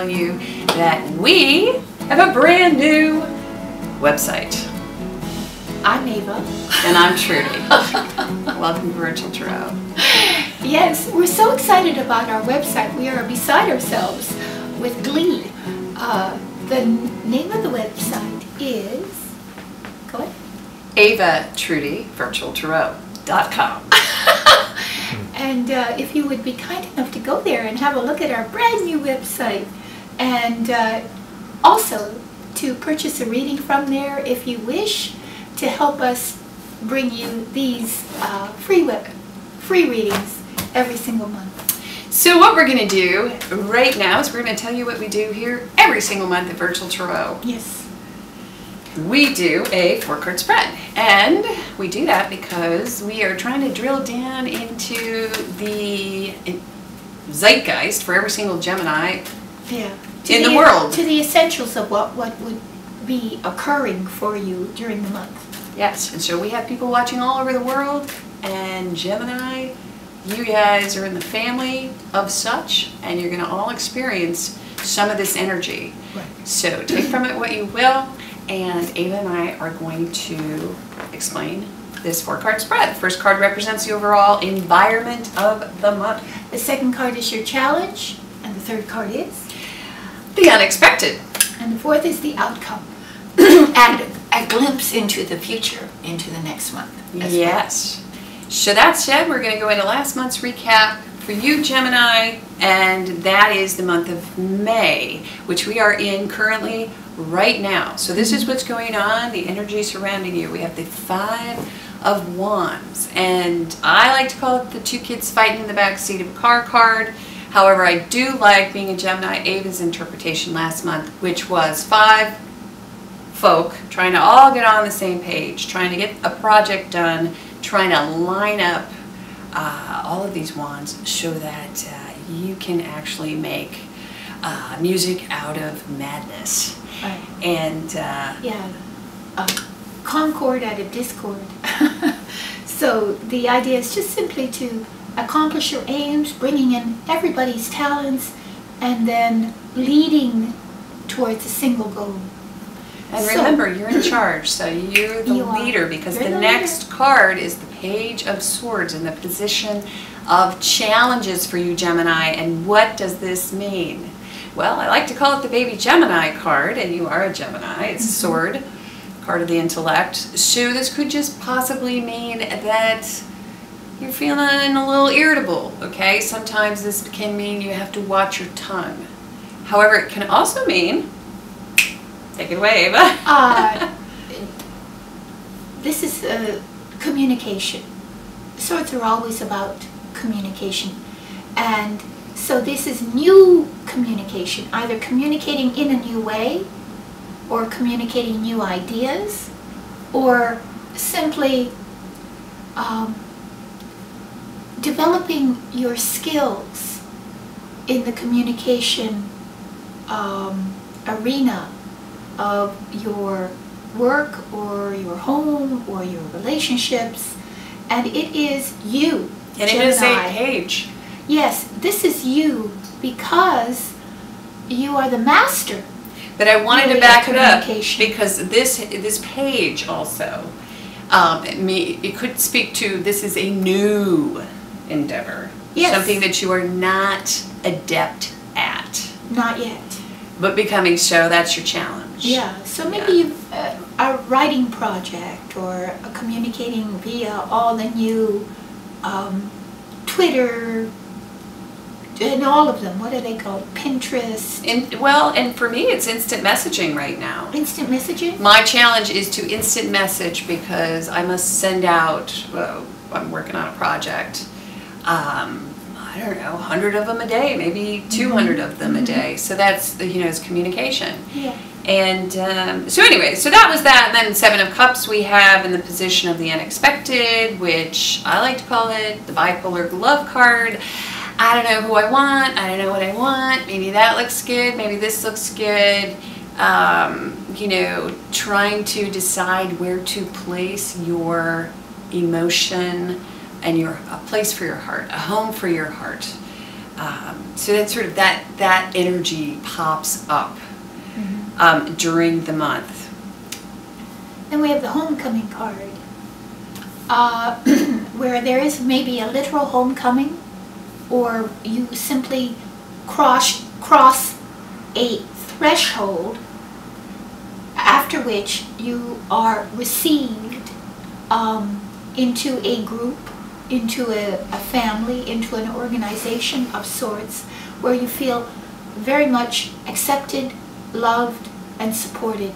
tell you that we have a brand new website. I'm Ava. And I'm Trudy. Welcome to Virtual Tarot. Yes, we're so excited about our website. We are beside ourselves with glee. The name of the website is, go ahead. Ava Trudy, virtualtarot.com. And if you would be kind enough to go there and have a look at our brand new website, and also to purchase a reading from there if you wish, to help us bring you these free readings every single month. So what we're going to do right now is we're going to tell you what we do here every single month at Virtual Tarot. Yes. We do a 4-card spread, and we do that because we are trying to drill down into the zeitgeist for every single Gemini in the world. To the essentials of what would be occurring for you during the month. Yes, and so we have people watching all over the world, and Gemini, you guys are in the family of such, and you're going to all experience some of this energy. Right. So take from it what you will, and Ava and I are going to explain this 4-card spread. The first card represents the overall environment of the month. The second card is your challenge, and the third card is? The unexpected. And the fourth is the outcome. And a glimpse into the future, into the next month. Yes. So that said, we're going to go into last month's recap for you, Gemini, and that is the month of May, which we are in currently right now. So this is what's going on, the energy surrounding you. We have the 5 of Wands, and I like to call it the 2 kids fighting in the back seat of a car card. However, I do like, being a Gemini, Ava's interpretation last month, which was 5 folk trying to all get on the same page, trying to get a project done, trying to line up all of these wands so that you can actually make music out of madness. Right. And concord out of discord. So the idea is just simply to accomplish your aims, bringing in everybody's talents, and then leading towards a single goal. And remember, you're in charge, so you're the leader, because the next card is the Page of Swords in the position of challenges for you, Gemini. And what does this mean? Well, I like to call it the baby Gemini card, and you are a Gemini. It's a sword, card of the intellect. So this could just possibly mean that you're feeling a little irritable, okay? Sometimes this can mean you have to watch your tongue. However, it can also mean, take it away, Ava. This is communication. Swords are always about communication. And so this is new communication, either communicating in a new way, or communicating new ideas, or simply developing your skills in the communication arena of your work or your home or your relationships. And it is you, and Gemini. it is a page. Yes, this is you because you are the master. But I wanted to back it up because this page also, it could speak to, this is a new endeavor. Yes. Something that you are not adept at. Not yet. But becoming so, that's your challenge. Yeah, so maybe you've a writing project, or communicating via all the new Twitter, and all of them. What are they called? Pinterest? And for me, it's instant messaging right now. Instant messaging? My challenge is to instant message, because I must send out, I'm working on a project, I don't know, 100 of them a day, maybe 200 of them a day. So that's, it's communication. Yeah. And so anyway, so that was that. And then 7 of Cups we have in the position of the unexpected, which I like to call it the bipolar glove card. I don't know who I want. I don't know what I want. Maybe that looks good. Maybe this looks good. Trying to decide where to place your emotion and a place for your heart, a home for your heart. So that's sort of that energy pops up during the month. Then we have the homecoming card, where there is maybe a literal homecoming, or you simply cross a threshold after which you are received into a group, into a family, into an organization of sorts, where you feel very much accepted, loved, and supported.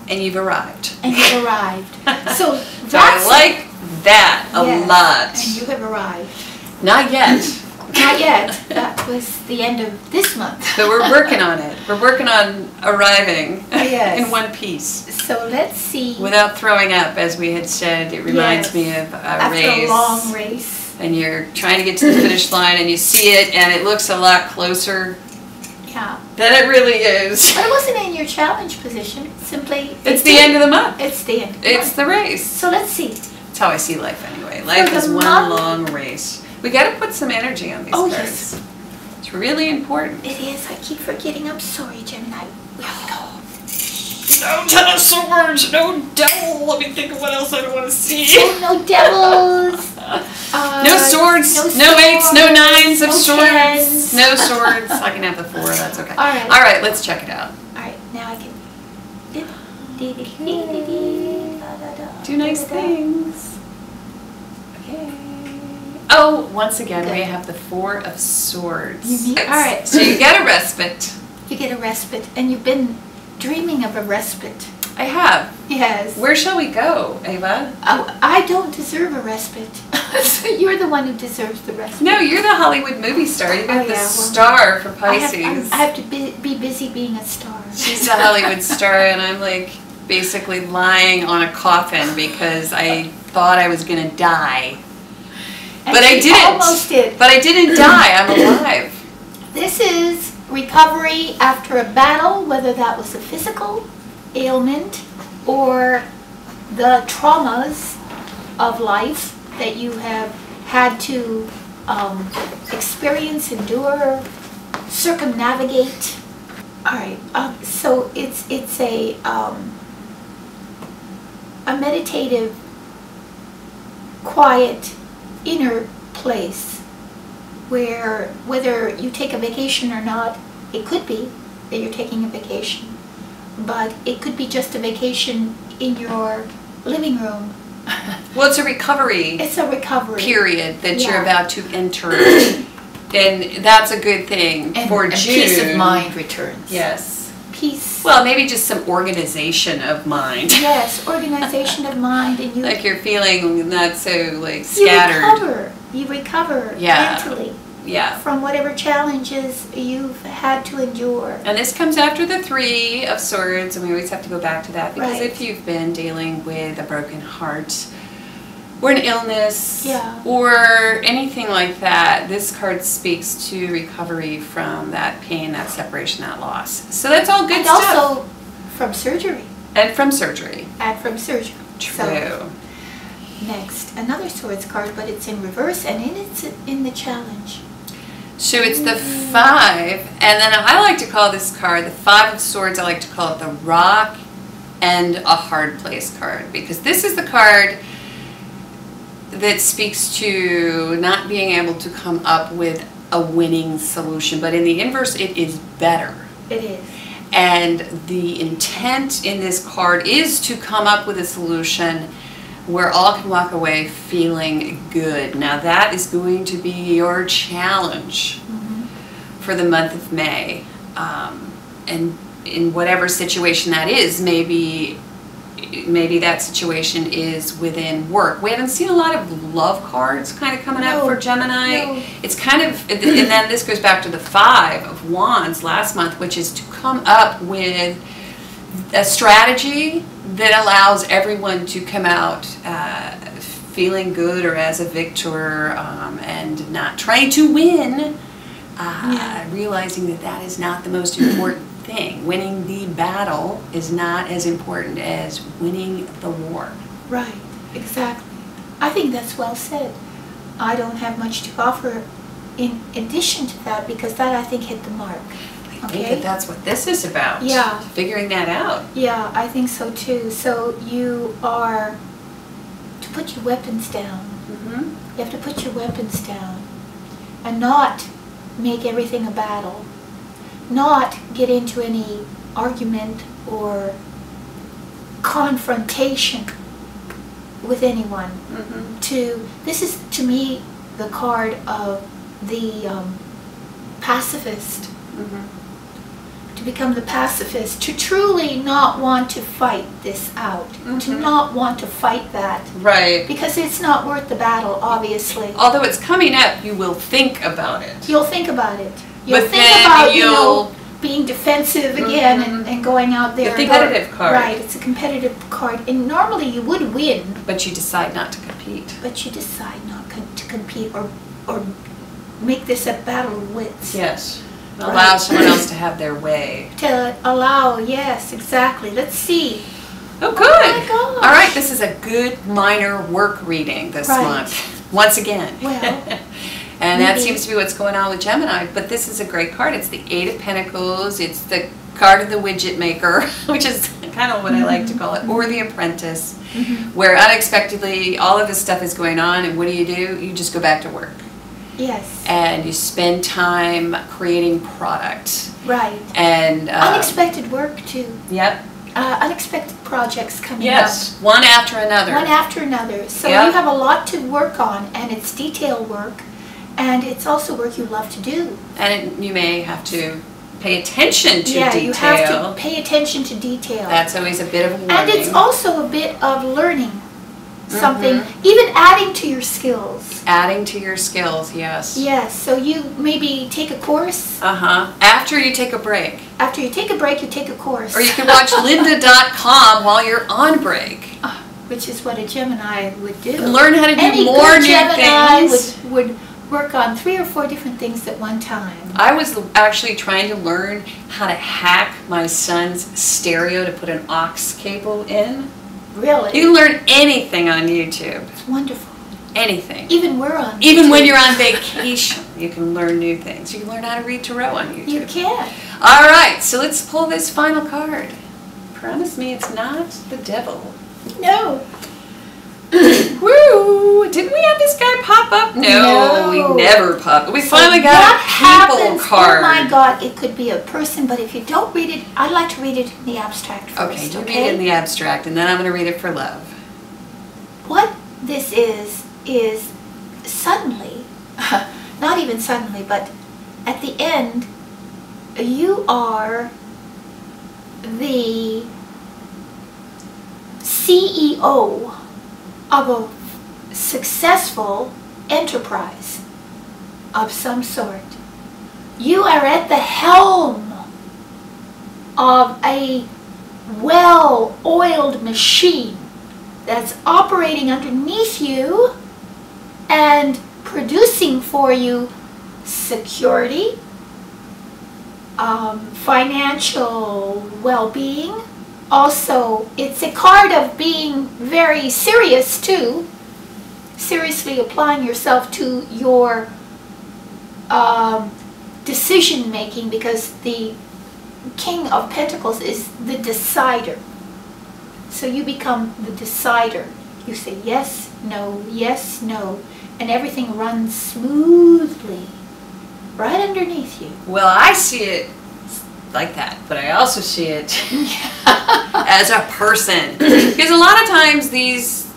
And you've arrived. And you've arrived. So So I like that a lot. And you have arrived. Not yet. Not yet. That was the end of this month. But we're working on it. We're working on arriving Yes. in one piece. So let's see. Without throwing up, as we had said, it reminds me of a After race. a long race. And you're trying to get to the finish line and you see it and it looks a lot closer Yeah. than it really is. But it wasn't in your challenge position. It's simply. It's the end of the month. It's the end of the It's month. the race. So let's see. That's how I see life anyway. Life the is one month- long race. We got to put some energy on these Oh, cards. yes. It's really important. It is. I keep forgetting. I'm sorry, Gemini. We have to go. No Ten of Swords, no devil. Let me think of what else I don't want to see. Oh, no devils. No swords, no eights, no nines of no swords. tens. No swords. I can have the 4, that's okay. All right. All right, let's check it out. All right. Now I can. Do nice things. Okay. Oh, once again, we Good. have the 4 of Swords. Unique. All right. So you get a respite. You get a respite, and you've been dreaming of a respite. I have. Yes. Where shall we go, Ava? Oh, I don't deserve a respite. So you're the one who deserves the respite. No, you're the Hollywood movie star. You got Oh, the yeah, well, star for Pisces. I have to be busy being a star. She's the Hollywood star, and I'm like basically lying on a coffin because I thought I was gonna die. And But I she didn't. almost did. But I didn't die. I'm alive. This is recovery after a battle, whether that was a physical ailment or the traumas of life that you have had to experience, endure, circumnavigate. All right. So it's a meditative, quiet, inner place where whether you take a vacation or not, it could be that you're taking a vacation, but it could be just a vacation in your living room. Well, it's a recovery It's a recovery period that you're Yeah. about to enter, and that's a good thing for and June. peace of mind returns. Yes. Peace. Well, maybe just some organization of mind. Yes, organization of mind, and you Like you're feeling not so like scattered. You recover Yeah. mentally Yeah. from whatever challenges you've had to endure. And this comes after the 3 of Swords, and we always have to go back to that because Right. if you've been dealing with a broken heart or an illness Yeah. or anything like that, this card speaks to recovery from that pain, that separation, that loss. So that's all good And stuff. also from surgery. And from surgery. And from surgery. True. So, next, another Swords card, but it's in reverse, and it's in the challenge. So it's the 5, and then I like to call this card the 5 of Swords. I like to call it the rock and a hard place card, because this is the card that speaks to not being able to come up with a winning solution, but in the inverse it is better. It is. And the intent in this card is to come up with a solution where all can walk away feeling good. Now that is going to be your challenge for the month of May. And in whatever situation that is, maybe that situation is within work. We haven't seen a lot of love cards kind of coming up No, for Gemini. no. It's kind of, and then this goes back to the 5 of Wands last month, which is to come up with a strategy that allows everyone to come out feeling good or as a victor, and not trying to win, realizing that that is not the most important thing. Winning the battle is not as important as winning the war. Right, exactly. I think that's well said. I don't have much to offer in addition to that, because that I think hit the mark. I think that that's what this is about. Yeah. Figuring that out. Yeah, I think so too. So you are to put your weapons down. Mm-hmm. You have to put your weapons down and not make everything a battle. Not get into any argument or confrontation with anyone. Mm-hmm. This is to me the card of the pacifist. Mm-hmm. To become the pacifist, to truly not want to fight this out, to not want to fight that. Right. Because it's not worth the battle, obviously. Although it's coming up, you will think about it. You'll think about it. You'll But think then about, you'll being defensive again and going out there. The competitive card. Right, it's a competitive card. And normally you would win. But you decide not to compete. But you decide not to compete or make this a battle of wits. Yes. Allow someone else to have their way. To allow, yes, exactly. Let's see. Oh, good. Oh my gosh. All right, this is a good minor work reading this month. Once again. Well. And that seems to be what's going on with Gemini. But this is a great card. It's the Eight of Pentacles. It's the card of the widget maker, which is kind of what I like to call it, or the apprentice, where unexpectedly all of this stuff is going on, and what do? You just go back to work. Yes. And you spend time creating product. Right. And unexpected work too. Yep. Unexpected projects coming up. Yes, one after another. One after another. So you have a lot to work on, and it's detail work, and it's also work you love to do. And you may have to pay attention to detail. Yeah, you have to pay attention to detail. That's always a bit of a warning. And it's also a bit of learning something, even adding to your skills. Adding to your skills, yes. Yes, so you maybe take a course. After you take a break. After you take a break, you take a course. Or you can watch lynda.com while you're on break. Which is what a Gemini would do. And learn how to do Any more good new Gemini things. would work on 3 or 4 different things at one time. I was actually trying to learn how to hack my son's stereo to put an aux cable in. Really? You can learn anything on YouTube. It's wonderful. Anything. Even we're on Even YouTube. when you're on vacation, you can learn new things. You can learn how to read tarot on YouTube. You can. All right, so let's pull this final card. Promise me it's not the devil. No. Woo! Didn't we have this guy pop up? No, we never pop up. We finally got a people card. Oh my God, it could be a person, but if you don't read it, I'd like to read it in the abstract first. Okay, you read it in the abstract, and then I'm going to read it for love. What this is suddenly, not even suddenly, but at the end, you are the CEO of a successful enterprise of some sort. You are at the helm of a well-oiled machine that's operating underneath you and producing for you security, financial well-being. Also, it's a card of being very serious too, seriously applying yourself to your decision making, because the King of Pentacles is the decider. So you become the decider. You say yes, no, and everything runs smoothly right underneath you. Well, I see it like that, but I also see it as a person. Because a lot of times these,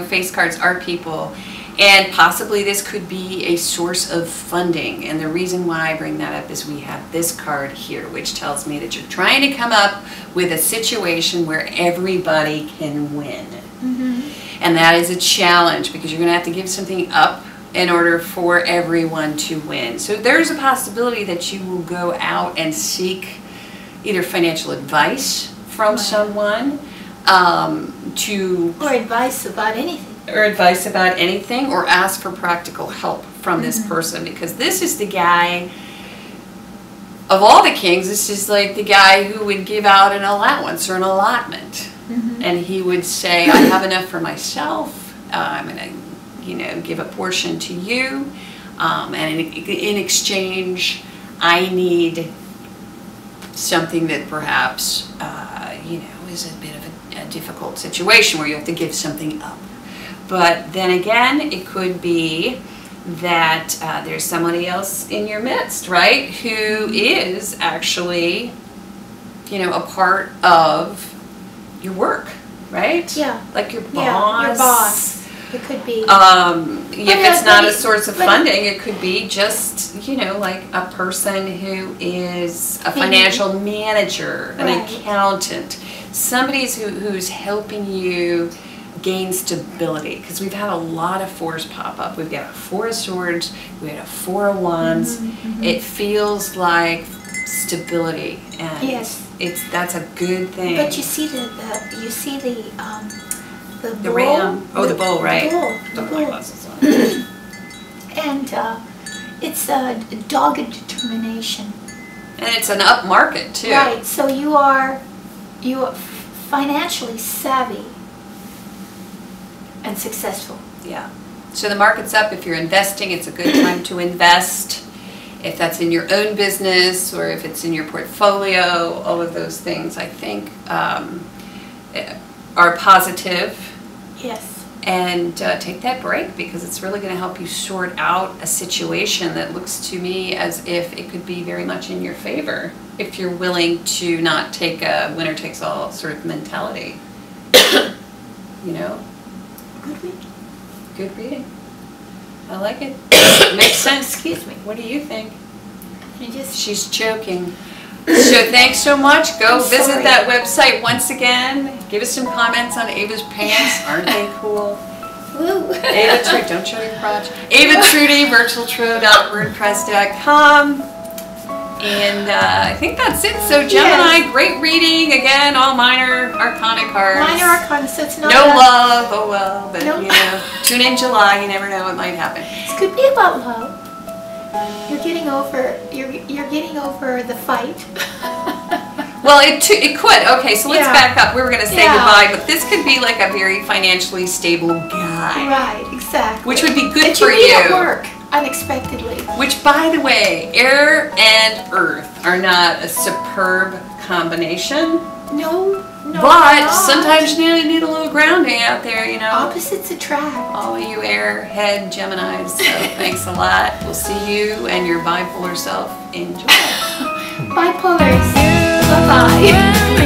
face cards are people, and possibly this could be a source of funding. And the reason why I bring that up is we have this card here, which tells me that you're trying to come up with a situation where everybody can win. And that is a challenge, because you're going to have to give something up in order for everyone to win. So there's a possibility that you will go out and seek either financial advice from someone, or advice about anything. Or ask for practical help from this person, because this is the guy of all the kings. This is like the guy who would give out an allowance or an allotment, and he would say, I have enough for myself, I'm going to give a portion to you, and in exchange, I need something that perhaps, is a bit of a difficult situation where you have to give something up. But then again, it could be that there's somebody else in your midst, right, who is actually, a part of your work, right? Yeah. Like your boss. Yeah, your boss. It could be. If it's not a source of funding, it could be just, like a person who is a financial manager, an accountant, somebody who's helping you gain stability, because we've had a lot of fours pop up. We've got a Four of Swords, we had a Four of Wands. It feels like stability, and that's a good thing. But you see the bull, ram. Oh, the bull, right? The bull. And it's a dogged determination. And it's an up market too. Right. So you are financially savvy and successful. Yeah. So the market's up. If you're investing, it's a good time to invest. If that's in your own business or if it's in your portfolio, all of those things I think are positive. Yes. And take that break, because it's really going to help you sort out a situation that looks to me as if it could be very much in your favor if you're willing to not take a winner takes all sort of mentality. Good reading. Good reading. I like it. Makes sense. Excuse me. What do you think? She's joking. So thanks so much. Go I'm visit sorry. that website once again. Give us some comments on Ava's pants. Aren't they cool? Woo. Ava Trudy, don't show your crotch. Ava Trudy, virtualtro.wordpress.com. And I think that's it. So Gemini, great reading. Again, all minor arcana cards. Minor arcana, so it's not no love, oh well. But No. Tune in July. You never know what might happen. This could be about love. You're getting over the fight. Well, it could. Okay, so let's back up. We were going to say goodbye, but this could be like a very financially stable guy. Right, exactly. Which would be good that for you. you. At work unexpectedly. Which, by the way, air and earth are not a superb combination. No. But sometimes you need a little grounding out there, Opposites attract. All of you airhead Geminis, so thanks a lot. We'll see you and your bipolar self in July. Bipolars. Bye-bye.